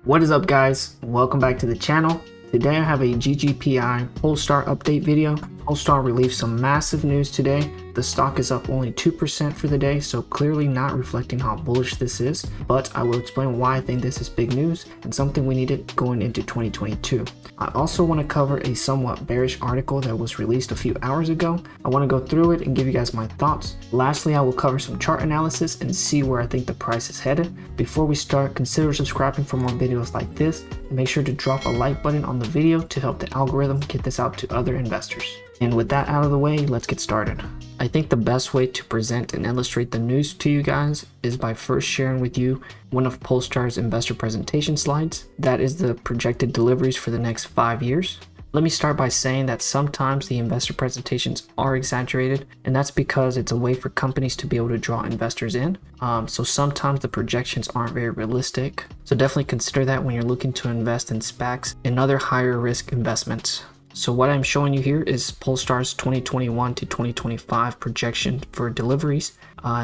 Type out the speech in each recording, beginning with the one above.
What is up, guys? Welcome back to the channel. Today I have a GGPI Polestar update video. Polestar released some massive news today. The stock is up only 2% for the day, so clearly not reflecting how bullish this is, but I will explain why I think this is big news and something we needed going into 2022. I also want to cover a somewhat bearish article that was released a few hours ago. I want to go through it and give you guys my thoughts. Lastly, I will cover some chart analysis and see where I think the price is headed. Before we start, consider subscribing for more videos like this. Make sure to drop a like button on the video to help the algorithm get this out to other investors. And with that out of the way, let's get started. I think the best way to present and illustrate the news to you guys is by first sharing with you one of Polestar's investor presentation slides. That is the projected deliveries for the next 5 years. Let me start by saying that sometimes the investor presentations are exaggerated, and that's because it's a way for companies to be able to draw investors in. So sometimes the projections aren't very realistic. So definitely consider that when you're looking to invest in SPACs and other higher risk investments. So what I'm showing you here is Polestar's 2021 to 2025 projection for deliveries.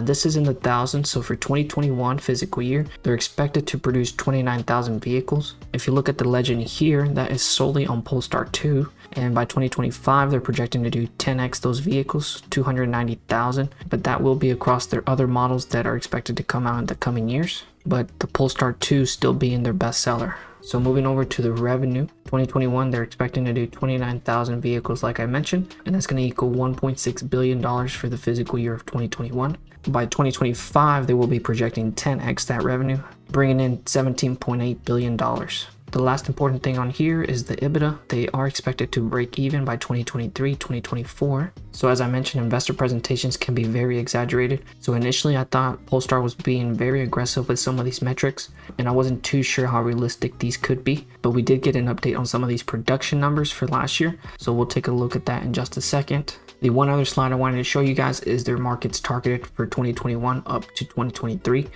This is in the thousands. So for 2021 physical year, they're expected to produce 29,000 vehicles. If you look at the legend here, that is solely on Polestar 2. And by 2025, they're projecting to do 10x those vehicles, 290,000. But that will be across their other models that are expected to come out in the coming years. But the Polestar 2 still being their best seller. So moving over to the revenue, 2021, they're expecting to do 29,000 vehicles like I mentioned, and that's going to equal $1.6 billion for the physical year of 2021. By 2025, they will be projecting 10x that revenue, bringing in $17.8 billion. The last important thing on here is the EBITDA. They are expected to break even by 2023, 2024. So as I mentioned, investor presentations can be very exaggerated. So initially I thought Polestar was being very aggressive with some of these metrics, and I wasn't too sure how realistic these could be, but we did get an update on some of these production numbers for last year. So we'll take a look at that in just a second. The one other slide I wanted to show you guys is their markets targeted for 2021 up to 2023.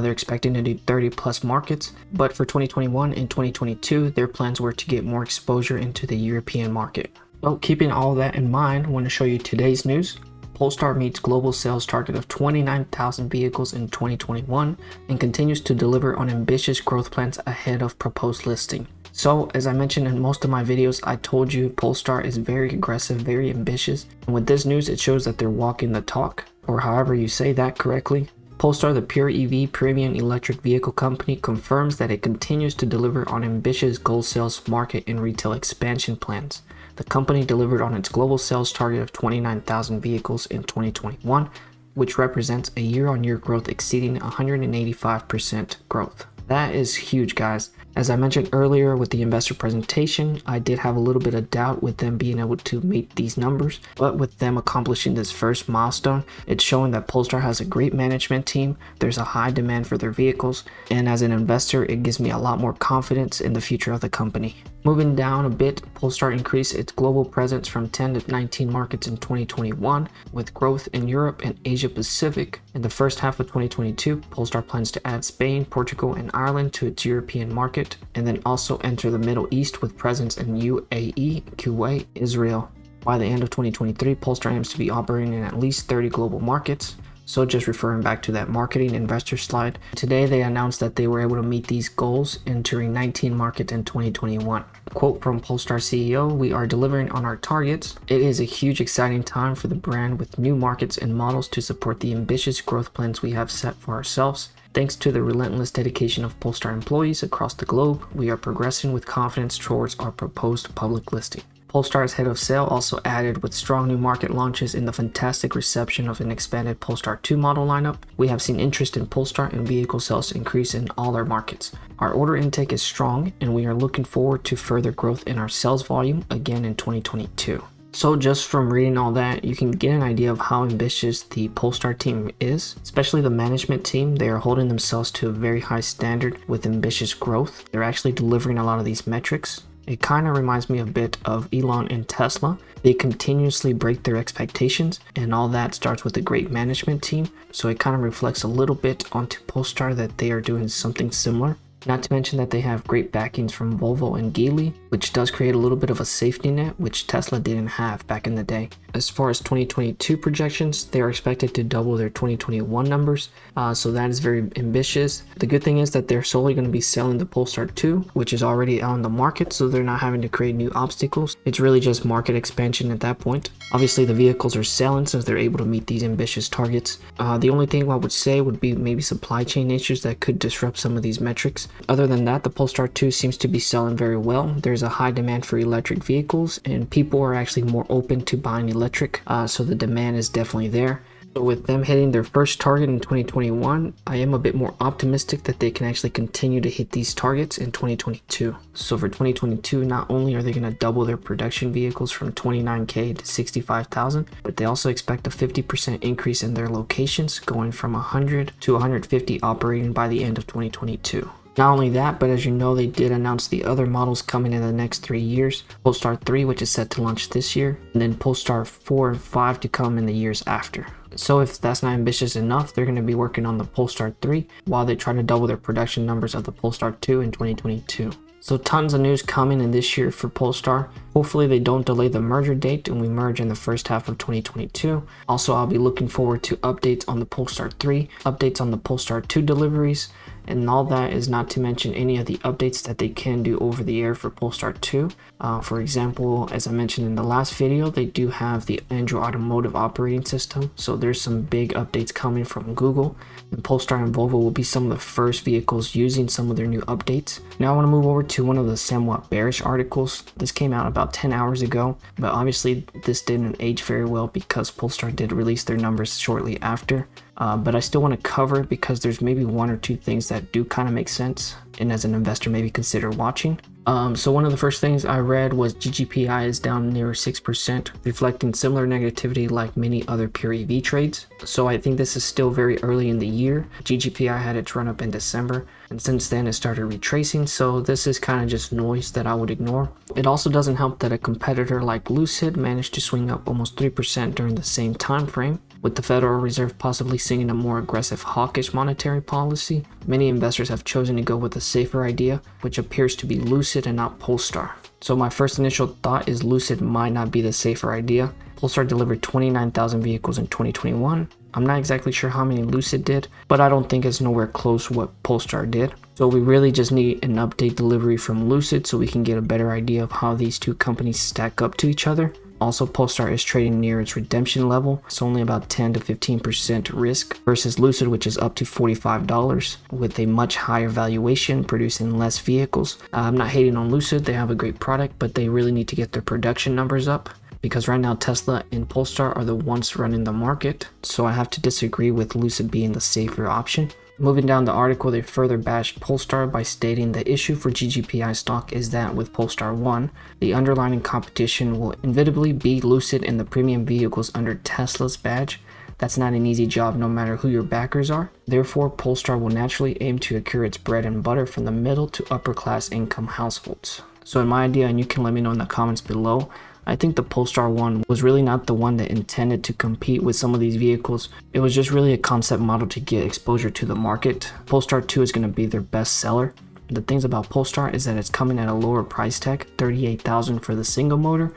They're expecting to do 30 plus markets, but for 2021 and 2022, their plans were to get more exposure into the European market. So keeping all that in mind, I want to show you today's news. Polestar meets global sales target of 29,000 vehicles in 2021 and continues to deliver on ambitious growth plans ahead of proposed listing. So as I mentioned in most of my videos, I told you Polestar is very aggressive, very ambitious. And with this news, it shows that they're walking the talk, or however you say that correctly. Polestar, the pure EV premium electric vehicle company, confirms that it continues to deliver on ambitious goal sales, market, and retail expansion plans. The company delivered on its global sales target of 29,000 vehicles in 2021, which represents a year-on-year growth exceeding 185% growth. That is huge, guys. As I mentioned earlier with the investor presentation, I did have a little bit of doubt with them being able to meet these numbers, but with them accomplishing this first milestone, it's showing that Polestar has a great management team, there's a high demand for their vehicles, and as an investor, it gives me a lot more confidence in the future of the company. Moving down a bit, Polestar increased its global presence from 10 to 19 markets in 2021, with growth in Europe and Asia Pacific. In the first half of 2022, Polestar plans to add Spain, Portugal, and Ireland to its European market, and then also enter the Middle East with presence in UAE, Kuwait, Israel. By the end of 2023, Polestar aims to be operating in at least 30 global markets. So just referring back to that marketing investor slide, today they announced that they were able to meet these goals, entering 19 markets in 2021. Quote from Polestar CEO, "We are delivering on our targets. It is a huge exciting time for the brand with new markets and models to support the ambitious growth plans we have set for ourselves. Thanks to the relentless dedication of Polestar employees across the globe, we are progressing with confidence towards our proposed public listing." Polestar's head of sale also added, with strong new market launches and the fantastic reception of an expanded Polestar 2 model lineup, we have seen interest in Polestar and vehicle sales increase in all our markets. Our order intake is strong, and we are looking forward to further growth in our sales volume again in 2022. So just from reading all that, you can get an idea of how ambitious the Polestar team is, especially the management team. They are holding themselves to a very high standard with ambitious growth. They're actually delivering a lot of these metrics. It kind of reminds me a bit of Elon and Tesla. They continuously break their expectations, and all that starts with a great management team. So it kind of reflects a little bit onto Polestar that they are doing something similar. Not to mention that they have great backings from Volvo and Geely, which does create a little bit of a safety net, which Tesla didn't have back in the day. As far as 2022 projections, they are expected to double their 2021 numbers, so that is very ambitious. The good thing is that they're solely going to be selling the Polestar 2, which is already out on the market, so they're not having to create new obstacles. It's really just market expansion at that point. Obviously, the vehicles are selling since they're able to meet these ambitious targets. The only thing I would say would be maybe supply chain issues that could disrupt some of these metrics. Other than that, the Polestar 2 seems to be selling very well. There's a high demand for electric vehicles, and people are actually more open to buying electric, so the demand is definitely there. So with them hitting their first target in 2021, I am a bit more optimistic that they can actually continue to hit these targets in 2022. So for 2022, not only are they going to double their production vehicles from 29K to 65,000, but they also expect a 50% increase in their locations, going from 100 to 150 operating by the end of 2022. Not only that, but as you know, they did announce the other models coming in the next 3 years. Polestar 3, which is set to launch this year, and then Polestar 4 and 5 to come in the years after. So if that's not ambitious enough, they're going to be working on the Polestar 3 while they try to double their production numbers of the Polestar 2 in 2022. So tons of news coming in this year for Polestar. Hopefully they don't delay the merger date and we merge in the first half of 2022. Also, I'll be looking forward to updates on the Polestar 3, updates on the Polestar 2 deliveries, and all that is not to mention any of the updates that they can do over the air for Polestar 2. For example, as I mentioned in the last video, they do have the Android Automotive operating system, so there's some big updates coming from Google, and Polestar and Volvo will be some of the first vehicles using some of their new updates. Now I want to move over to one of the somewhat bearish articles. This came out about 10 hours ago, but obviously this didn't age very well because Polestar did release their numbers shortly after. But I still want to cover it because there's maybe one or two things that do kind of make sense, and as an investor maybe consider watching. So one of the first things I read was GGPI is down near 6%, reflecting similar negativity like many other pure EV trades. So I think this is still very early in the year. GGPI had its run up in December, and since then it started retracing, so this is kind of just noise that I would ignore. It also doesn't help that a competitor like Lucid managed to swing up almost 3% during the same time frame. With the Federal Reserve possibly seeing a more aggressive hawkish monetary policy, many investors have chosen to go with a safer idea, which appears to be Lucid and not Polestar. So my first initial thought is Lucid might not be the safer idea. Polestar delivered 29,000 vehicles in 2021. I'm not exactly sure how many Lucid did, but I don't think it's nowhere close to what Polestar did. So we really just need an update delivery from Lucid so we can get a better idea of how these two companies stack up to each other. Also, Polestar is trading near its redemption level. It's only about 10 to 15% risk versus Lucid, which is up to $45 with a much higher valuation, producing less vehicles. I'm not hating on Lucid. They have a great product, but they really need to get their production numbers up, because right now Tesla and Polestar are the ones running the market. So I have to disagree with Lucid being the safer option. Moving down the article, they further bashed Polestar by stating the issue for GGPI stock is that with Polestar 1, the underlying competition will inevitably be Lucid in the premium vehicles under Tesla's badge. That's not an easy job no matter who your backers are. Therefore, Polestar will naturally aim to accrue its bread and butter from the middle to upper class income households. So in my idea, and you can let me know in the comments below, I think the Polestar 1 was really not the one that intended to compete with some of these vehicles. It was just really a concept model to get exposure to the market. Polestar 2 is going to be their best seller. The things about Polestar is that it's coming at a lower price tag, $38,000 for the single motor.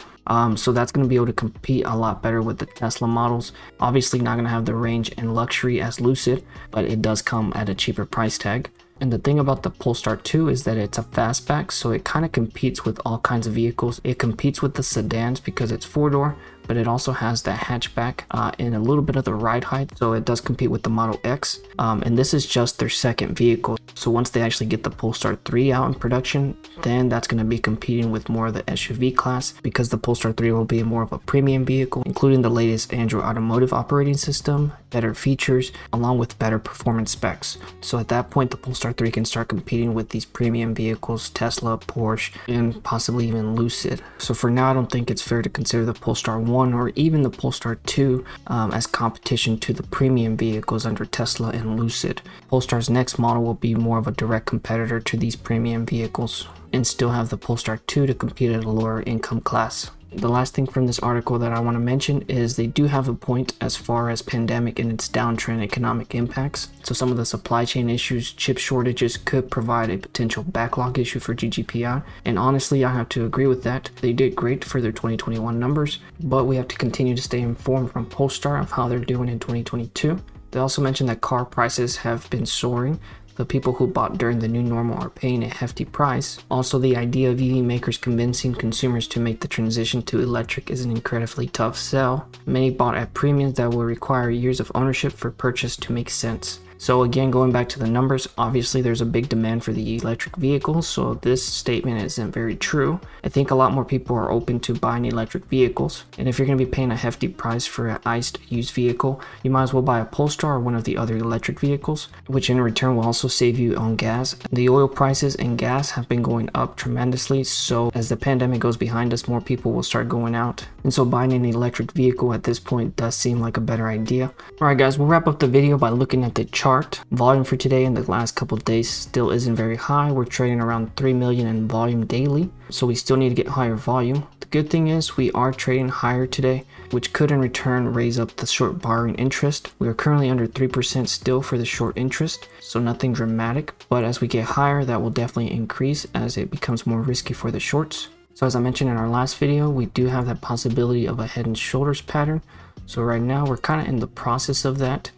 So that's going to be able to compete a lot better with the Tesla models. Obviously not going to have the range and luxury as Lucid, but it does come at a cheaper price tag. And the thing about the Polestar 2 is that it's a fastback, so it kind of competes with all kinds of vehicles. It competes with the sedans because it's 4-door, but it also has the hatchback and a little bit of the ride height, so it does compete with the Model X. And this is just their second vehicle. So once they actually get the Polestar 3 out in production, then that's going to be competing with more of the SUV class, because the Polestar 3 will be more of a premium vehicle, including the latest Android Automotive operating system, better features, along with better performance specs. So at that point, the Polestar 3 can start competing with these premium vehicles, Tesla, Porsche, and possibly even Lucid. So for now, I don't think it's fair to consider the Polestar 1 or even the Polestar 2 as competition to the premium vehicles under Tesla and Lucid. Polestar's next model will be more of a direct competitor to these premium vehicles and still have the Polestar 2 to compete at a lower income class. The last thing from this article that I want to mention is they do have a point as far as pandemic and its downtrend economic impacts. So some of the supply chain issues, chip shortages could provide a potential backlog issue for GGPI. And honestly, I have to agree with that. They did great for their 2021 numbers, but we have to continue to stay informed from Polestar of how they're doing in 2022. They also mentioned that car prices have been soaring. The people who bought during the new normal are paying a hefty price. Also, the idea of EV makers convincing consumers to make the transition to electric is an incredibly tough sell. Many bought at premiums that will require years of ownership for purchase to make sense. So again, going back to the numbers, obviously there's a big demand for the electric vehicles, so this statement isn't very true. I think a lot more people are open to buying electric vehicles, and if you're going to be paying a hefty price for an iced used vehicle, you might as well buy a Polestar or one of the other electric vehicles, which in return will also save you on gas. The oil prices and gas have been going up tremendously, so as the pandemic goes behind us, more people will start going out, and so buying an electric vehicle at this point does seem like a better idea. Alright guys, we'll wrap up the video by looking at the chart. Volume for today and the last couple of days still isn't very high. We're trading around 3 million in volume daily, so we still need to get higher volume. The good thing is we are trading higher today, which could in return raise up the short borrowing interest. We are currently under 3% still for the short interest, so nothing dramatic, but as we get higher that will definitely increase as it becomes more risky for the shorts. So as I mentioned in our last video, we do have that possibility of a head and shoulders pattern. So right now we're kind of in the process of that.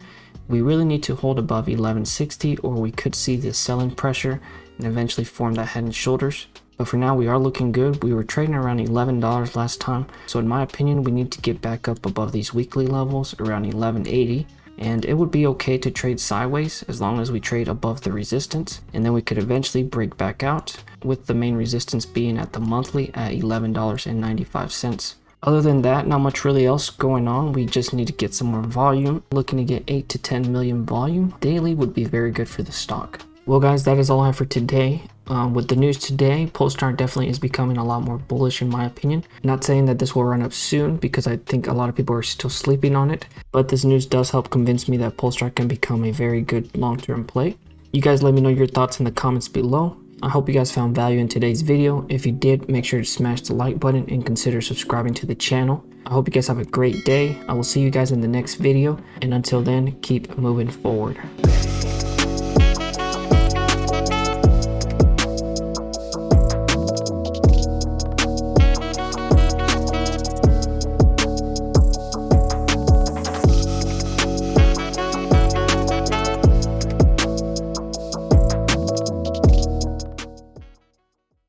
We really need to hold above 1160 or we could see the selling pressure and eventually form that head and shoulders. But for now we are looking good. We were trading around $11 last time. So in my opinion, we need to get back up above these weekly levels around 1180. And it would be okay to trade sideways as long as we trade above the resistance. And then we could eventually break back out with the main resistance being at the monthly at $11.95. Other than that, not much really else going on. We just need to get some more volume. Looking to get 8 to 10 million volume daily would be very good for the stock. Well guys, that is all I have for today. With the news today, Polestar definitely is becoming a lot more bullish in my opinion. Not saying that this will run up soon because I think a lot of people are still sleeping on it, but this news does help convince me that Polestar can become a very good long-term play. You guys let me know your thoughts in the comments below. I hope you guys found value in today's video. If you did, make sure to smash the like button and consider subscribing to the channel. I hope you guys have a great day. I will see you guys in the next video, and until then, keep moving forward.